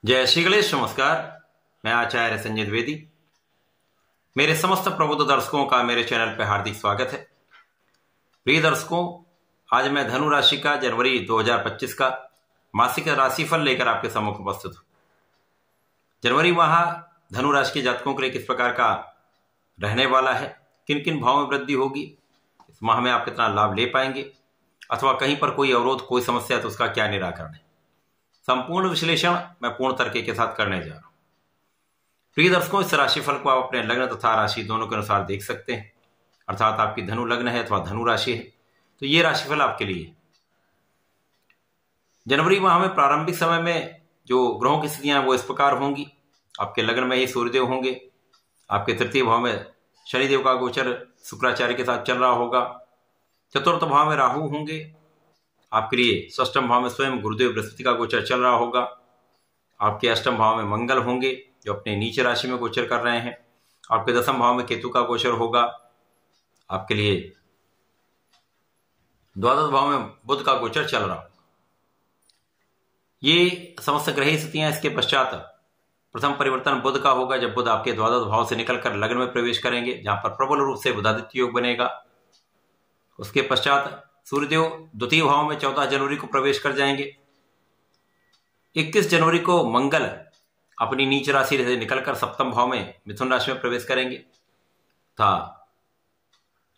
जय श्री गणेश। नमस्कार। मैं आचार्य संजय द्विवेदी। मेरे समस्त प्रबुद्ध दर्शकों का मेरे चैनल पर हार्दिक स्वागत है। प्रिय दर्शकों, आज मैं धनु राशि का जनवरी 2025 का मासिक राशिफल लेकर आपके सम्मुख उपस्थित हूं। जनवरी माह धनु राशि के जातकों के लिए किस प्रकार का रहने वाला है, किन किन भावों में वृद्धि होगी, इस माह में आप कितना लाभ ले पाएंगे, अथवा कहीं पर कोई अवरोध, कोई समस्या तो उसका क्या निराकरण है, संपूर्ण विश्लेषण मैं पूर्ण तर्क के साथ करने जा रहा हूं। प्रिय दर्शकों, इस राशिफल को आप अपने लग्न तथा राशि दोनों के अनुसार देख सकते हैं। अर्थात आपकी धनु लग्न है अथवा धनु राशि है तो ये राशिफल आपके लिए है। जनवरी माह में प्रारंभिक समय में जो ग्रहों की स्थितियां वो इस प्रकार होंगी। आपके लग्न में ही सूर्यदेव होंगे, आपके तृतीय भाव में शनिदेव का गोचर शुक्राचार्य के साथ चल रहा होगा, चतुर्थ भाव में राहु होंगे, आपके लिए षष्ठम भाव में स्वयं गुरुदेव बृहस्पति का गोचर चल रहा होगा, आपके अष्टम भाव में मंगल होंगे जो अपने नीचे राशि में गोचर कर रहे हैं, आपके दसम भाव में केतु का गोचर होगा, आपके लिए द्वादश भाव में बुध का गोचर चल रहा होगा। ये समस्त ग्रही स्थितियां। इसके पश्चात प्रथम परिवर्तन बुध का होगा जब बुध आपके द्वादश भाव से निकलकर लग्न में प्रवेश करेंगे, जहां पर प्रबल रूप से बुधादित्य योग बनेगा। उसके पश्चात सूर्यदेव द्वितीय भाव में 14 जनवरी को प्रवेश कर जाएंगे। 21 जनवरी को मंगल अपनी नीच राशि से निकलकर सप्तम भाव में मिथुन राशि में प्रवेश करेंगे था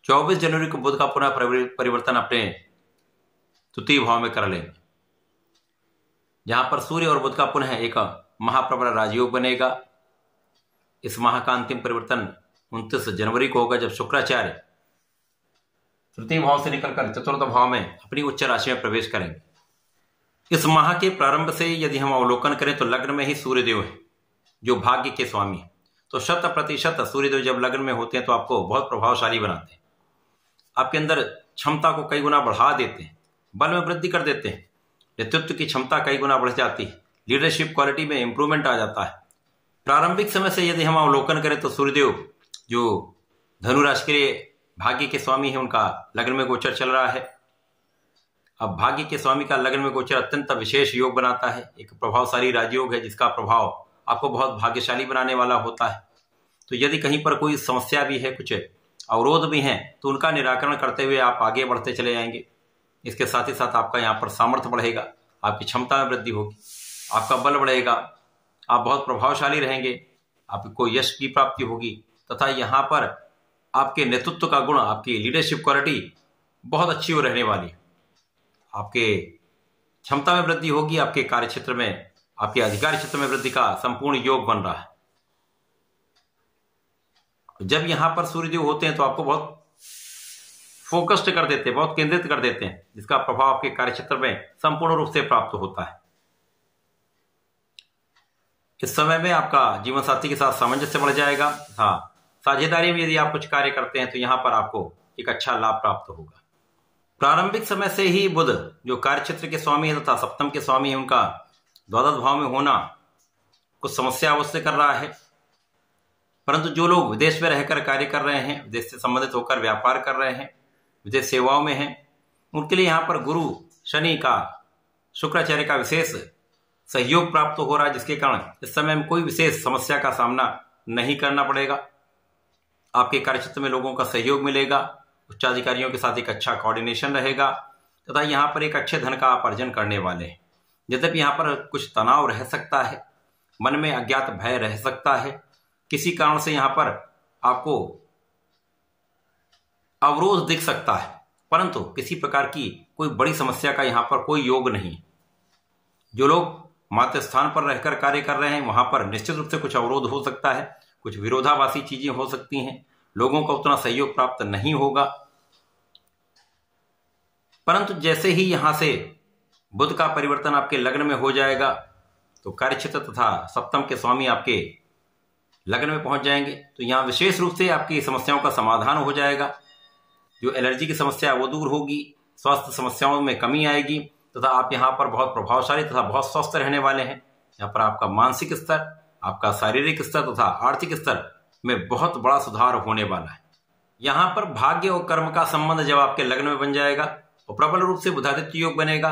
24 जनवरी को बुध का पुनः परिवर्तन अपने तृतीय भाव में कर लेंगे, जहां पर सूर्य और बुध का पुनः एक महाप्रबल राजयोग बनेगा। इस माह का अंतिम परिवर्तन 29 जनवरी को होगा जब शुक्राचार्य तृतीय भाव से निकलकर चतुर्थ भाव में अपनी उच्च राशि में प्रवेश करेंगे। इस माह के प्रारंभ से यदि हम अवलोकन करें तो लग्न में ही सूर्यदेव है जो भाग्य के स्वामी है। तो 100% सूर्यदेव जब लग्न में होते हैं तो आपको बहुत प्रभावशाली बनाते हैं, आपके अंदर क्षमता को कई गुना बढ़ा देते हैं, बल में वृद्धि कर देते हैं, नेतृत्व की क्षमता कई गुना बढ़ जाती है, लीडरशिप क्वालिटी में इंप्रूवमेंट आ जाता है। प्रारंभिक समय से यदि हम अवलोकन करें तो सूर्यदेव जो धनु राशि के लिए भाग्य के स्वामी है, उनका लग्न में गोचर चल रहा है। अब भाग्य के स्वामी का लग्न में गोचर अत्यंत विशेष योग बनाता है, एक प्रभावशाली राजयोग है जिसका प्रभाव आपको बहुत भाग्यशाली बनाने वाला होता है। तो यदि कहीं पर कोई समस्या भी है, कुछ अवरोध भी हैं, तो उनका निराकरण करते हुए आप आगे बढ़ते चले जाएंगे। इसके साथ ही साथ आपका यहाँ पर सामर्थ्य बढ़ेगा, आपकी क्षमता में वृद्धि होगी, आपका बल बढ़ेगा, आप बहुत प्रभावशाली रहेंगे, आपको यश की प्राप्ति होगी तथा यहाँ पर आपके नेतृत्व का गुण, आपकी लीडरशिप क्वालिटी बहुत अच्छी हो रहने वाली है। आपके क्षमता में वृद्धि होगी, आपके कार्य क्षेत्र में, आपके अधिकार क्षेत्र में वृद्धि का संपूर्ण योग बन रहा है। जब यहां पर सूर्यदेव होते हैं तो आपको बहुत फोकस्ड कर देते हैं, बहुत केंद्रित कर देते हैं, जिसका प्रभाव आपके कार्य क्षेत्र में संपूर्ण रूप से प्राप्त होता है। इस समय में आपका जीवन साथी के साथ सामंजस्य बढ़ जाएगा। हाँ, साझेदारी में यदि आप कुछ कार्य करते हैं तो यहां पर आपको एक अच्छा लाभ प्राप्त होगा। प्रारंभिक समय से ही बुध जो कार्य क्षेत्र के स्वामी है तथा सप्तम के स्वामी है, उनका द्वादश भाव में होना कुछ समस्या अवश्य कर रहा है। परंतु जो लोग विदेश में रहकर कार्य कर रहे हैं, विदेश से संबंधित होकर व्यापार कर रहे हैं, विदेश सेवाओं में हैं, उनके लिए यहाँ पर गुरु शनि का, शुक्राचार्य का विशेष सहयोग प्राप्त हो रहा है, जिसके कारण इस समय में कोई विशेष समस्या का सामना नहीं करना पड़ेगा। आपके कार्यक्षेत्र में लोगों का सहयोग मिलेगा, उच्चाधिकारियों के साथ एक अच्छा कोऑर्डिनेशन रहेगा तथा यहाँ पर एक अच्छे धन का आप अर्जन करने वाले हैं। यद्यपि यहाँ पर कुछ तनाव रह सकता है, मन में अज्ञात भय रह सकता है, किसी कारण से यहाँ पर आपको अवरोध दिख सकता है, परंतु किसी प्रकार की कोई बड़ी समस्या का यहाँ पर कोई योग नहीं। जो लोग मातृ स्थान पर रहकर कार्य कर रहे हैं वहां पर निश्चित रूप से कुछ अवरोध हो सकता है, कुछ विरोधाभासी चीजें हो सकती हैं, लोगों का उतना सहयोग प्राप्त नहीं होगा। परंतु जैसे ही यहां से बुध का परिवर्तन आपके लग्न में हो जाएगा तो कार्यक्षेत्र तथा सप्तम के स्वामी आपके लग्न में पहुंच जाएंगे, तो यहां विशेष रूप से आपकी समस्याओं का समाधान हो जाएगा। जो एलर्जी की समस्या वो दूर होगी, स्वास्थ्य समस्याओं में कमी आएगी तथा आप यहाँ पर बहुत प्रभावशाली तथा बहुत स्वस्थ रहने वाले हैं। यहाँ पर आपका मानसिक स्तर, आपका शारीरिक स्तर तथा आर्थिक स्तर में बहुत बड़ा सुधार होने वाला है। यहाँ पर भाग्य और कर्म का संबंध जब आपके लग्न में बन जाएगा और प्रबल रूप से बुधादित्य योग बनेगा,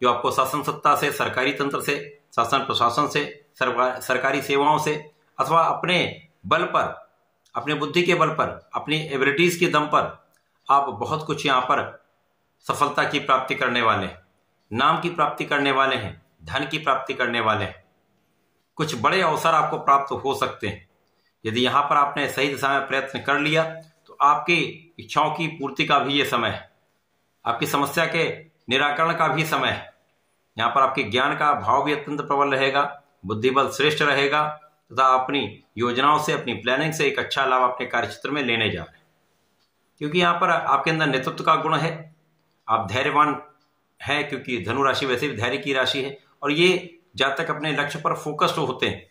जो आपको शासन सत्ता से, सरकारी तंत्र से शासन प्रशासन से, सरकारी सेवाओं से, अथवा अपने बल पर, अपने बुद्धि के बल पर, अपनी एबिलिटीज के दम पर आप बहुत कुछ यहाँ पर सफलता की प्राप्ति करने वाले हैं, नाम की प्राप्ति करने वाले हैं, धन की प्राप्ति करने वाले हैं। कुछ बड़े अवसर आपको प्राप्त हो सकते हैं। यदि यहाँ पर आपने सही दिशा में प्रयत्न कर लिया तो आपकी इच्छाओं की पूर्ति का भी ये समय है, आपकी समस्या के निराकरण का भी समय है। यहाँ पर आपके ज्ञान का भाव भी अत्यंत प्रबल रहेगा, बुद्धिबल श्रेष्ठ रहेगा तथा अपनी योजनाओं से, अपनी प्लानिंग से एक अच्छा लाभ अपने कार्यक्षेत्र में लेने जा रहे हैं। क्योंकि यहाँ पर आपके अंदर नेतृत्व का गुण है, आप धैर्यवान है, क्योंकि धनु राशि वैसे भी धैर्य की राशि है और ये जातक अपने लक्ष्य पर फोकस्ड होते हैं।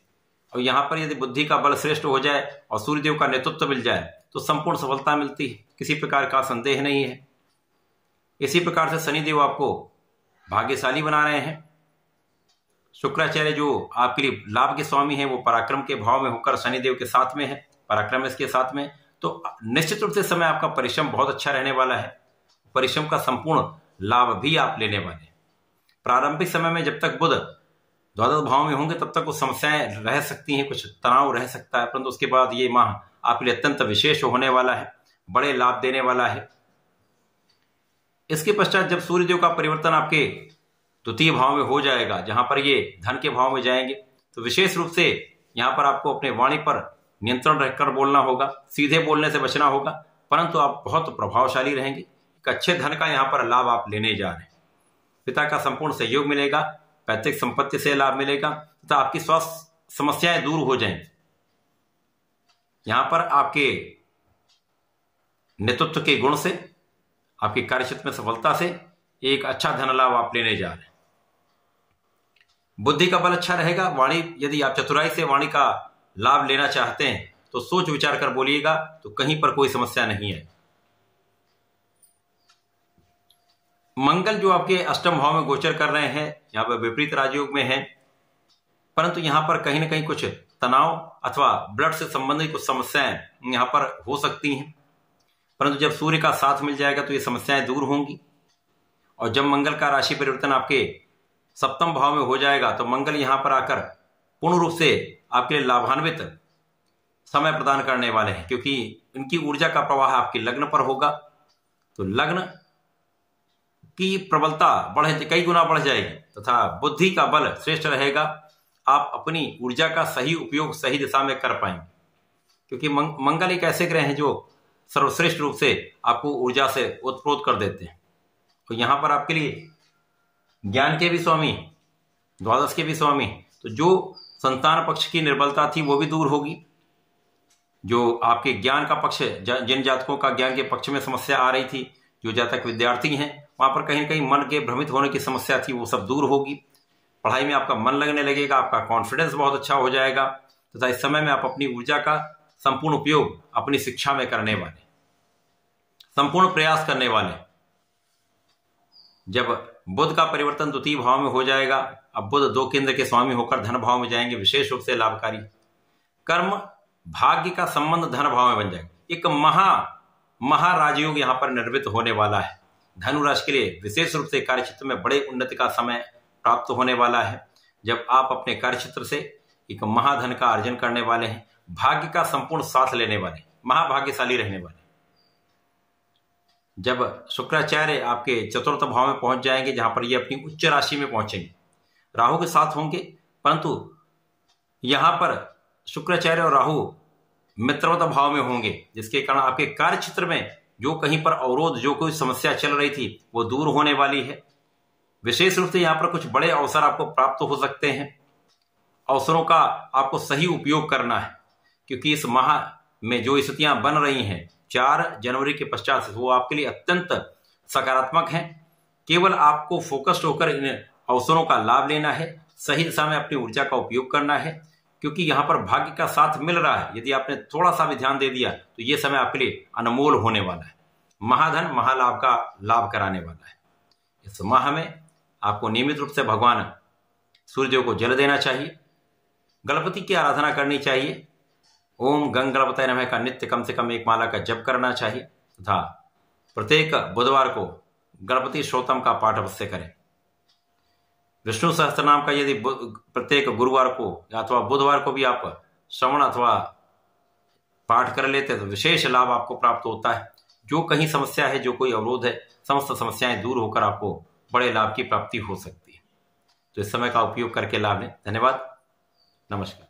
और यहाँ पर यदि बुद्धि का बल श्रेष्ठ हो जाए और सूर्यदेव का नेतृत्व मिल जाए तो संपूर्ण सफलता मिलती है, किसी प्रकार का संदेह नहीं है। इसी प्रकार से शनिदेव आपको भाग्यशाली बना रहे हैं। शुक्राचार्य जो आपके लिए लाभ के स्वामी हैं वो पराक्रम के भाव में होकर शनिदेव के साथ में है, पराक्रम इसके साथ में, तो निश्चित रूप से समय आपका परिश्रम बहुत अच्छा रहने वाला है। परिश्रम का संपूर्ण लाभ भी आप लेने वाले हैं। प्रारंभिक समय में जब तक बुध द्वादश भाव में होंगे तब तक कुछ समस्याएं रह सकती हैं, कुछ तनाव रह सकता है, परंतु उसके बाद ये माह आपके लिए अत्यंत विशेष होने वाला है, बड़े लाभ देने वाला है। इसके पश्चात जब सूर्यदेव का परिवर्तन आपके द्वितीय भाव में हो जाएगा, जहां पर ये धन के भाव में जाएंगे, तो विशेष रूप से यहां पर आपको अपने वाणी पर नियंत्रण रखकर बोलना होगा, सीधे बोलने से बचना होगा, परंतु आप बहुत प्रभावशाली रहेंगे। एक अच्छे धन का यहाँ पर लाभ आप लेने जा रहे हैं। पिता का संपूर्ण सहयोग मिलेगा, पैतृक संपत्ति से लाभ मिलेगा तथा आपकी स्वास्थ्य समस्याएं दूर हो जाएंगी। यहां पर आपके नेतृत्व के गुण से, आपके कार्यक्षेत्र में सफलता से एक अच्छा धन लाभ आप लेने जा रहे हैं। बुद्धि का बल अच्छा रहेगा। वाणी, यदि आप चतुराई से वाणी का लाभ लेना चाहते हैं तो सोच विचार कर बोलिएगा, तो कहीं पर कोई समस्या नहीं है। मंगल जो आपके अष्टम भाव में गोचर कर रहे हैं, यहाँ पर विपरीत राजयोग में है, परंतु यहाँ पर कहीं ना कहीं कुछ तनाव अथवा ब्लड से संबंधित कुछ समस्याएं यहाँ पर हो सकती हैं, परंतु जब सूर्य का साथ मिल जाएगा तो ये समस्याएं दूर होंगी। और जब मंगल का राशि परिवर्तन आपके सप्तम भाव में हो जाएगा तो मंगल यहाँ पर आकर पूर्ण रूप से आपके लिए लाभान्वित समय प्रदान करने वाले हैं, क्योंकि इनकी ऊर्जा का प्रवाह आपके लग्न पर होगा, तो लग्न की प्रबलता कई गुना बढ़ जाएगी तथा बुद्धि का बल श्रेष्ठ रहेगा। आप अपनी ऊर्जा का सही उपयोग सही दिशा में कर पाएंगे, क्योंकि मंगल एक ऐसे ग्रह हैं जो सर्वश्रेष्ठ रूप से आपको ऊर्जा से ओतप्रोत कर देते हैं। तो यहाँ पर आपके लिए ज्ञान के भी स्वामी, द्वादश के भी स्वामी, तो जो संतान पक्ष की निर्बलता थी वो भी दूर होगी। जो आपके ज्ञान का पक्ष, जिन जातकों का ज्ञान के पक्ष में समस्या आ रही थी, जो जातक विद्यार्थी हैं वहां पर कहीं ना कहीं मन के भ्रमित होने की समस्या थी, वो सब दूर होगी। पढ़ाई में आपका मन लगने लगेगा, आपका कॉन्फिडेंस बहुत अच्छा हो जाएगा तथा इस समय में आप अपनी ऊर्जा का संपूर्ण उपयोग अपनी शिक्षा में करने वाले, संपूर्ण प्रयास करने वाले। जब बुध का परिवर्तन द्वितीय भाव में हो जाएगा, अब बुध 2 केंद्र के स्वामी होकर धन भाव में जाएंगे, विशेष रूप से लाभकारी। कर्म भाग्य का संबंध धन भाव में बन जाएगा। एक महाराजयोग यहाँ पर निर्मित होने वाला है। धनु राशि के लिए विशेष रूप से कार्यक्षेत्र में बड़े उन्नति का समय प्राप्त होने वाला है, जब आप अपने कार्यक्षेत्र से एक महाधन का अर्जन करने वाले हैं, भाग्य का संपूर्ण साथ लेने वाले, महाभाग्यशाली रहने वाले। जब शुक्राचार्य आपके चतुर्थ भाव में पहुंच जाएंगे, जहां पर ये अपनी उच्च राशि में पहुंचेंगे, राहु के साथ होंगे, परंतु यहां पर शुक्राचार्य और राहु मित्रवत भाव में होंगे, जिसके कारण आपके कार्य क्षेत्र में जो कहीं पर अवरोध, जो कोई समस्या चल रही थी, वो दूर होने वाली है। विशेष रूप से यहाँ पर कुछ बड़े अवसर आपको प्राप्त हो सकते हैं। अवसरों का आपको सही उपयोग करना है, क्योंकि इस माह में जो स्थितियां बन रही हैं 4 जनवरी के पश्चात से, वो आपके लिए अत्यंत सकारात्मक हैं। केवल आपको फोकस्ड होकर इन अवसरों का लाभ लेना है, सही दिशा में अपनी ऊर्जा का उपयोग करना है, क्योंकि यहाँ पर भाग्य का साथ मिल रहा है। यदि आपने थोड़ा सा भी ध्यान दे दिया तो ये समय आपके लिए अनमोल होने वाला है, महाधन महालाभ का लाभ कराने वाला है। इस माह में आपको नियमित रूप से भगवान सूर्यदेव को जल देना चाहिए, गणपति की आराधना करनी चाहिए, ओम गंग गणपतये नमः का नित्य कम से कम 1 माला का जप करना चाहिए तथा प्रत्येक बुधवार को गणपति श्रोतम का पाठ अवश्य करें। विष्णु सहस्त्रनाम का यदि प्रत्येक गुरुवार को अथवा बुधवार को भी आप श्रवण अथवा पाठ कर लेते हैं तो विशेष लाभ आपको प्राप्त होता है। जो कहीं समस्या है, जो कोई अवरोध है, समस्त समस्याएं दूर होकर आपको बड़े लाभ की प्राप्ति हो सकती है। तो इस समय का उपयोग करके लाभ लें। धन्यवाद। नमस्कार।